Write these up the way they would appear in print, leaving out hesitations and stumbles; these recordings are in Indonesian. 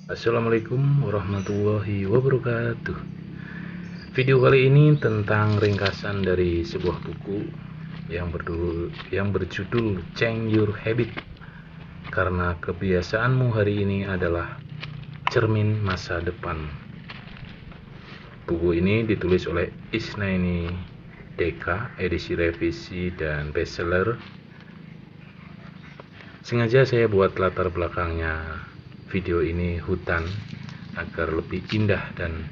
Assalamualaikum warahmatullahi wabarakatuh. Video kali ini tentang ringkasan dari sebuah buku yang berjudul Change Your Habit. Karena kebiasaanmu hari ini adalah cermin masa depan. Buku ini ditulis oleh Isnaini Deka, edisi revisi dan bestseller. Sengaja saya buat latar belakangnya video ini hutan agar lebih indah dan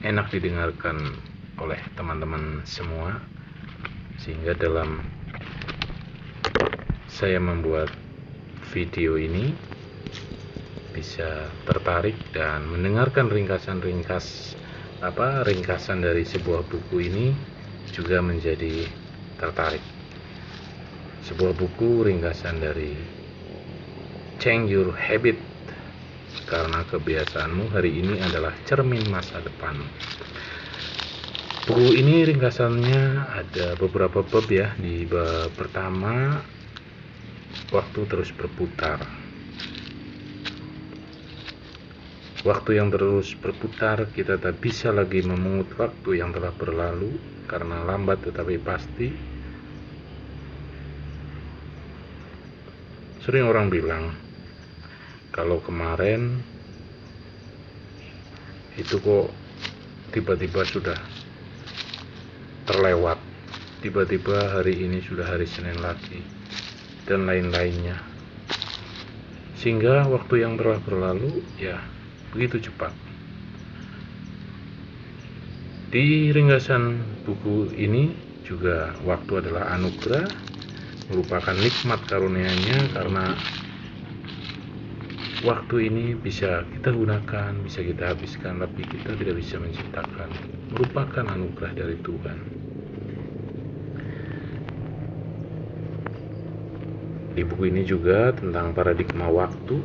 enak didengarkan oleh teman-teman semua, sehingga dalam saya membuat video ini bisa tertarik dan mendengarkan ringkasan dari sebuah buku ini juga menjadi tertarik. Sebuah buku ringkasan dari Change Your Habit, karena kebiasaanmu hari ini adalah cermin masa depan. Buku ini ringkasannya ada beberapa bab ya. Di bab pertama, waktu terus berputar. Waktu yang terus berputar, kita tak bisa lagi memungut waktu yang telah berlalu, karena lambat tetapi pasti. Sering orang bilang, kalau kemarin itu kok tiba-tiba sudah terlewat, tiba-tiba hari ini sudah hari Senin lagi, dan lain-lainnya, sehingga waktu yang telah berlalu ya begitu cepat. Di ringkasan buku ini juga waktu adalah anugerah, merupakan nikmat karunia-Nya, karena waktu ini bisa kita gunakan, bisa kita habiskan, tapi kita tidak bisa menciptakan. Merupakan anugerah dari Tuhan. Di buku ini juga tentang paradigma waktu.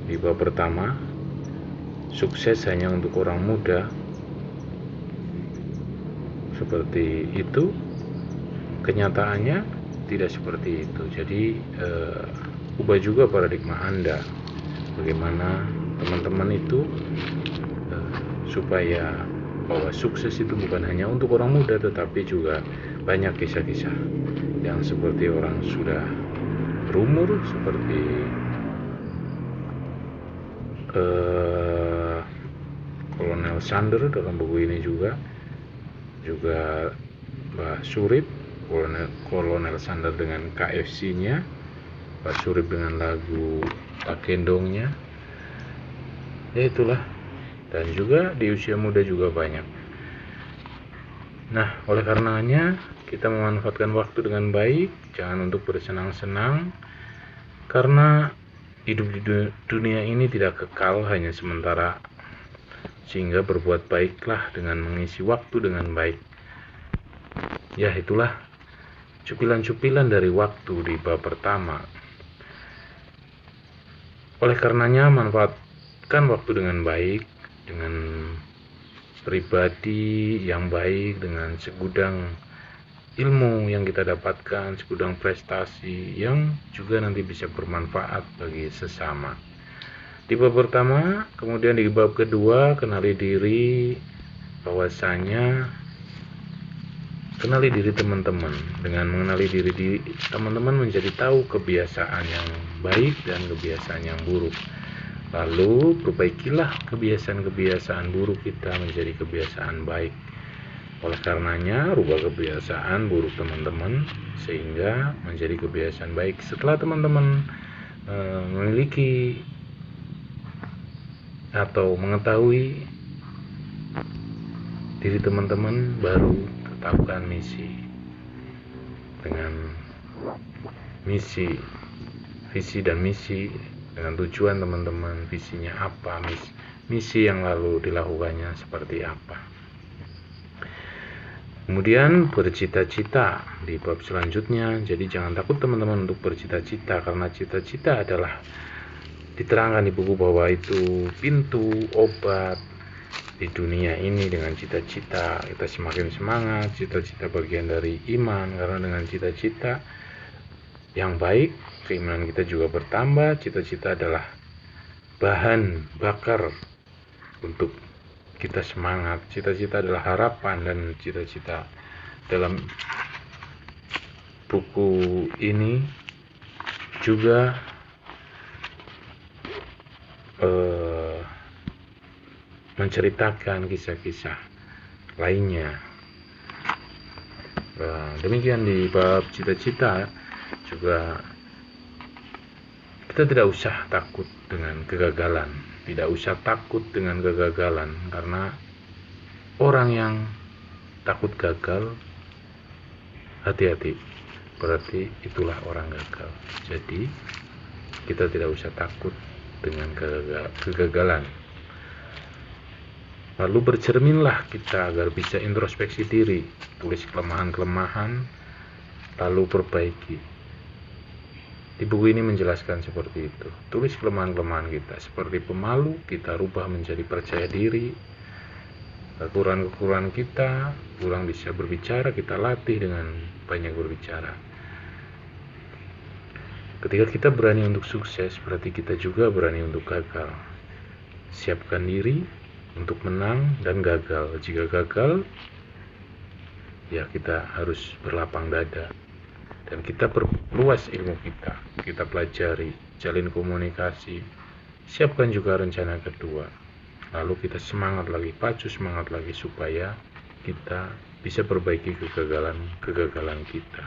Di bab pertama, sukses hanya untuk orang muda. Seperti itu, kenyataannya tidak seperti itu. Jadi ubah juga paradigma Anda. Bagaimana teman-teman itu supaya bahwa sukses itu bukan hanya untuk orang muda, tetapi juga banyak kisah-kisah yang seperti orang sudah berumur, seperti Kolonel Sander dalam buku ini juga Mbak Surip, Kolonel Sander dengan KFC-nya, Mbak Surip dengan lagu Tak Gendongnya, ya itulah. Dan juga di usia muda juga banyak. Nah, oleh karenanya kita memanfaatkan waktu dengan baik, jangan untuk bersenang-senang, karena hidup di dunia ini tidak kekal, hanya sementara. Sehingga berbuat baiklah dengan mengisi waktu dengan baik. Ya, itulah cupilan-cupilan dari waktu di bab pertama. Oleh karenanya, manfaatkan waktu dengan baik, dengan pribadi yang baik, dengan segudang ilmu yang kita dapatkan, segudang prestasi yang juga nanti bisa bermanfaat bagi sesama. Di bab pertama, kemudian di bab kedua, kenali diri, bahwasanya kenali diri teman-teman. Dengan mengenali diri teman-teman menjadi tahu kebiasaan yang baik dan kebiasaan yang buruk. Lalu perbaikilah kebiasaan-kebiasaan buruk kita menjadi kebiasaan baik. Oleh karenanya, rubah kebiasaan buruk teman-teman sehingga menjadi kebiasaan baik. Setelah teman-teman memiliki atau mengetahui diri teman-teman, baru tetapkan misi. Dengan misi, visi dan misi, dengan tujuan teman-teman, visinya apa, misi yang lalu dilakukannya seperti apa. Kemudian bercita-cita di bab selanjutnya. Jadi jangan takut teman-teman untuk bercita-cita, karena cita-cita adalah diterangkan di buku bahwa itu pintu obat di dunia ini. Dengan cita-cita kita semakin semangat. Cita-cita bagian dari iman, karena dengan cita-cita yang baik keimanan kita juga bertambah. Cita-cita adalah bahan bakar untuk kita semangat. Cita-cita adalah harapan, dan cita-cita dalam buku ini juga menceritakan kisah-kisah lainnya. Demikian di bab cita-cita juga, kita tidak usah takut dengan kegagalan, tidak usah takut dengan kegagalan, karena orang yang takut gagal, hati-hati, berarti itulah orang gagal. Jadi kita tidak usah takut dengan kegagalan. Lalu bercerminlah kita agar bisa introspeksi diri, tulis kelemahan-kelemahan, lalu perbaiki. Di buku ini menjelaskan seperti itu. Tulis kelemahan-kelemahan kita, seperti pemalu, kita rubah menjadi percaya diri. Kekurangan-kekurangan kita, kurang bisa berbicara, kita latih dengan banyak berbicara. Ketika kita berani untuk sukses, berarti kita juga berani untuk gagal. Siapkan diri untuk menang dan gagal. Jika gagal, ya kita harus berlapang dada, dan kita perluas ilmu kita pelajari, jalin komunikasi, siapkan juga rencana kedua. Lalu kita semangat lagi, pacu semangat lagi, supaya kita bisa perbaiki kegagalan kita.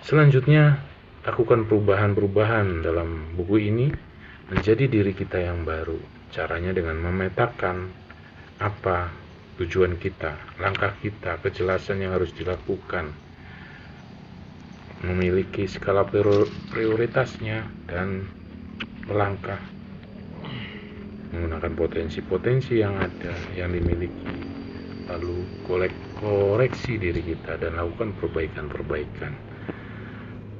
Selanjutnya, lakukan perubahan-perubahan dalam buku ini menjadi diri kita yang baru. Caranya dengan memetakan apa tujuan kita, langkah kita, kejelasan yang harus dilakukan, memiliki skala prioritasnya, dan melangkah menggunakan potensi-potensi yang ada, yang dimiliki, lalu koreksi diri kita dan lakukan perbaikan-perbaikan.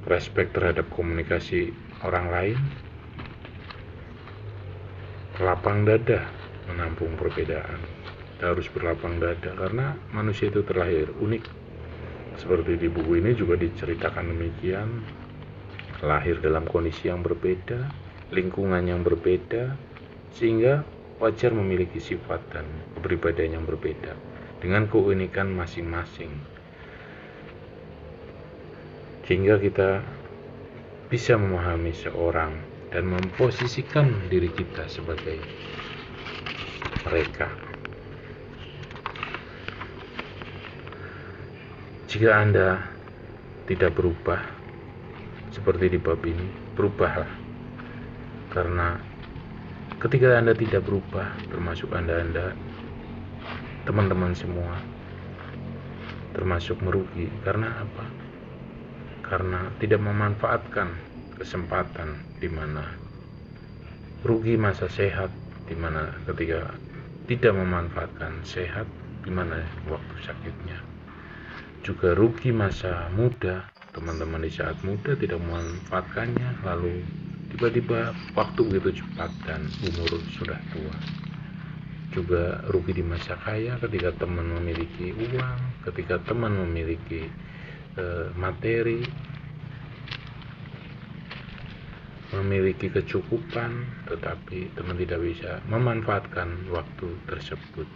Respek terhadap komunikasi orang lain, lapang dada menampung perbedaan. Kita harus berlapang dada karena manusia itu terlahir unik. Seperti di buku ini juga diceritakan demikian, lahir dalam kondisi yang berbeda, lingkungan yang berbeda, sehingga wajar memiliki sifat dan kepribadian yang berbeda dengan keunikan masing-masing, sehingga kita bisa memahami seorang dan memposisikan diri kita sebagai mereka. Jika Anda tidak berubah seperti di bab ini, berubahlah. Karena ketika Anda tidak berubah, termasuk Anda, teman-teman semua, termasuk merugi. Karena apa? Karena tidak memanfaatkan kesempatan, di mana rugi masa sehat, di mana ketika tidak memanfaatkan sehat, di mana waktu sakitnya. Juga rugi masa muda, teman-teman di saat muda tidak memanfaatkannya, lalu tiba-tiba waktu begitu cepat dan umur sudah tua. Juga rugi di masa kaya ketika teman memiliki uang, ketika teman memiliki materi, memiliki kecukupan, tetapi teman tidak bisa memanfaatkan waktu tersebut.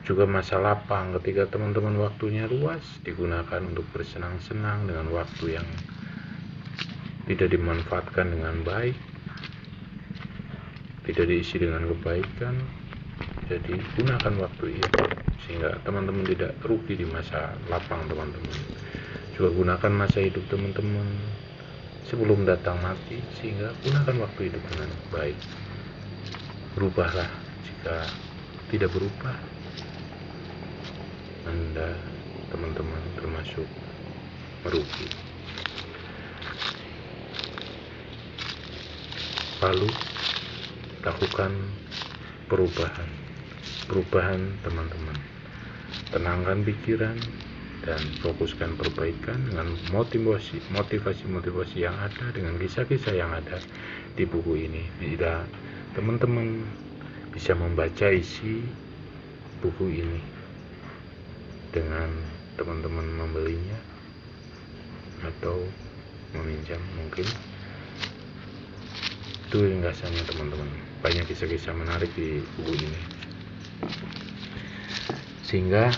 Juga masa lapang ketika teman-teman waktunya luas, digunakan untuk bersenang-senang dengan waktu yang tidak dimanfaatkan dengan baik, tidak diisi dengan kebaikan. Jadi gunakan waktu itu sehingga teman-teman tidak rugi di masa lapang teman-teman. Juga gunakan masa hidup teman-teman sebelum datang mati, sehingga gunakan waktu hidup dengan baik. Berubahlah. Jika tidak berubah, Anda, teman-teman, termasuk merugi. Lalu lakukan perubahan teman-teman. Tenangkan pikiran dan fokuskan perbaikan dengan motivasi yang ada, dengan kisah-kisah yang ada di buku ini. Bila teman-teman bisa membaca isi buku ini dengan teman-teman membelinya, atau meminjam mungkin. Itu ringkasannya teman-teman. Banyak kisah-kisah menarik di buku ini. Sehingga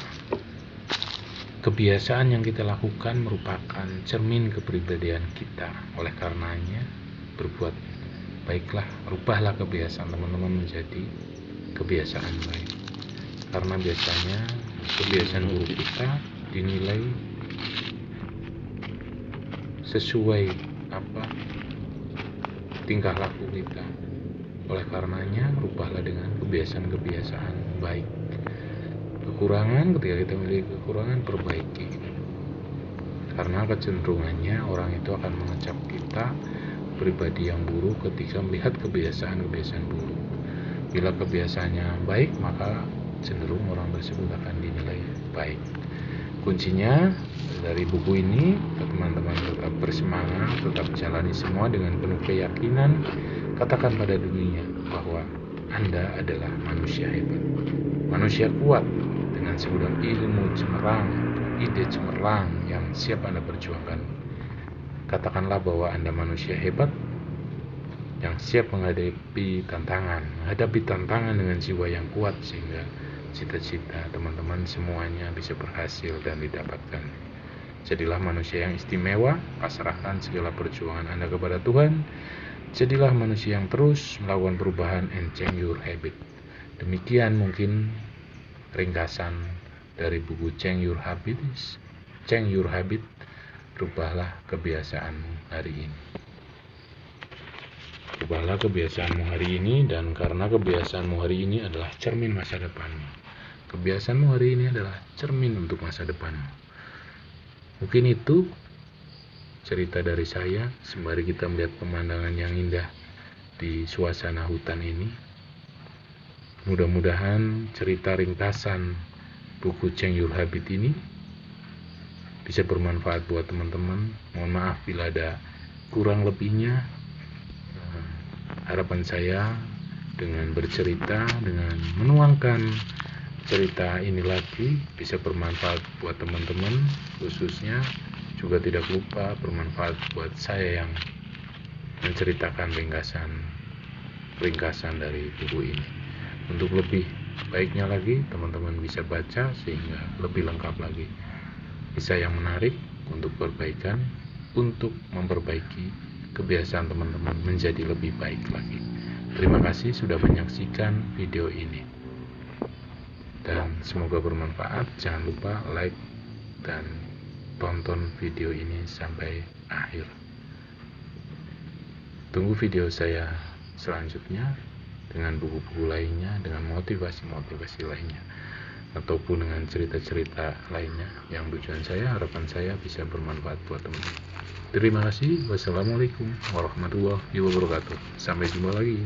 kebiasaan yang kita lakukan merupakan cermin kepribadian kita. Oleh karenanya, berbuat baiklah, rubahlah kebiasaan teman-teman menjadi kebiasaan baik. Karena biasanya kebiasaan buruk kita dinilai sesuai tingkah laku kita. Oleh karenanya, rubahlah dengan kebiasaan-kebiasaan baik. Kekurangan, ketika kita memiliki kekurangan, perbaiki. Karena kecenderungannya orang itu akan mengecap kita pribadi yang buruk ketika melihat kebiasaan-kebiasaan buruk. Bila kebiasaannya baik, maka cenderung orang tersebut akan dinilai baik. Kuncinya dari buku ini, teman-teman tetap bersemangat, tetap jalani semua dengan penuh keyakinan. Katakan pada dunia bahwa Anda adalah manusia hebat, manusia kuat dengan segudang ilmu cemerlang, ide cemerlang yang siap Anda perjuangkan. Katakanlah bahwa Anda manusia hebat yang siap menghadapi tantangan dengan jiwa yang kuat, sehingga cita-cita teman-teman semuanya bisa berhasil dan didapatkan. Jadilah manusia yang istimewa, pasrahkan segala perjuangan Anda kepada Tuhan. Jadilah manusia yang terus melakukan perubahan and change your habit. Demikian mungkin ringkasan dari buku Change Your Habit, rubahlah kebiasaanmu hari ini. Rubahlah kebiasaanmu hari ini, dan karena kebiasaanmu hari ini adalah cermin masa depanmu. Kebiasaanmu hari ini adalah cermin untuk masa depanmu. Mungkin itu cerita dari saya, sembari kita melihat pemandangan yang indah di suasana hutan ini. Mudah-mudahan cerita ringkasan buku Change Your Habit ini bisa bermanfaat buat teman-teman. Mohon maaf bila ada kurang lebihnya. Harapan saya dengan bercerita, dengan menuangkan cerita ini lagi, bisa bermanfaat buat teman-teman, khususnya juga tidak lupa bermanfaat buat saya yang menceritakan ringkasan dari buku ini. Untuk lebih baiknya lagi, teman-teman bisa baca sehingga lebih lengkap lagi. Kisah yang menarik untuk perbaikan, untuk memperbaiki kebiasaan teman-teman menjadi lebih baik lagi. Terima kasih sudah menyaksikan video ini, dan semoga bermanfaat. Jangan lupa like dan tonton video ini sampai akhir. Tunggu video saya selanjutnya dengan buku-buku lainnya, dengan motivasi-motivasi lainnya, ataupun dengan cerita-cerita lainnya yang tujuan saya, harapan saya bisa bermanfaat buat teman-teman. Terima kasih. Wassalamualaikum warahmatullahi wabarakatuh. Sampai jumpa lagi.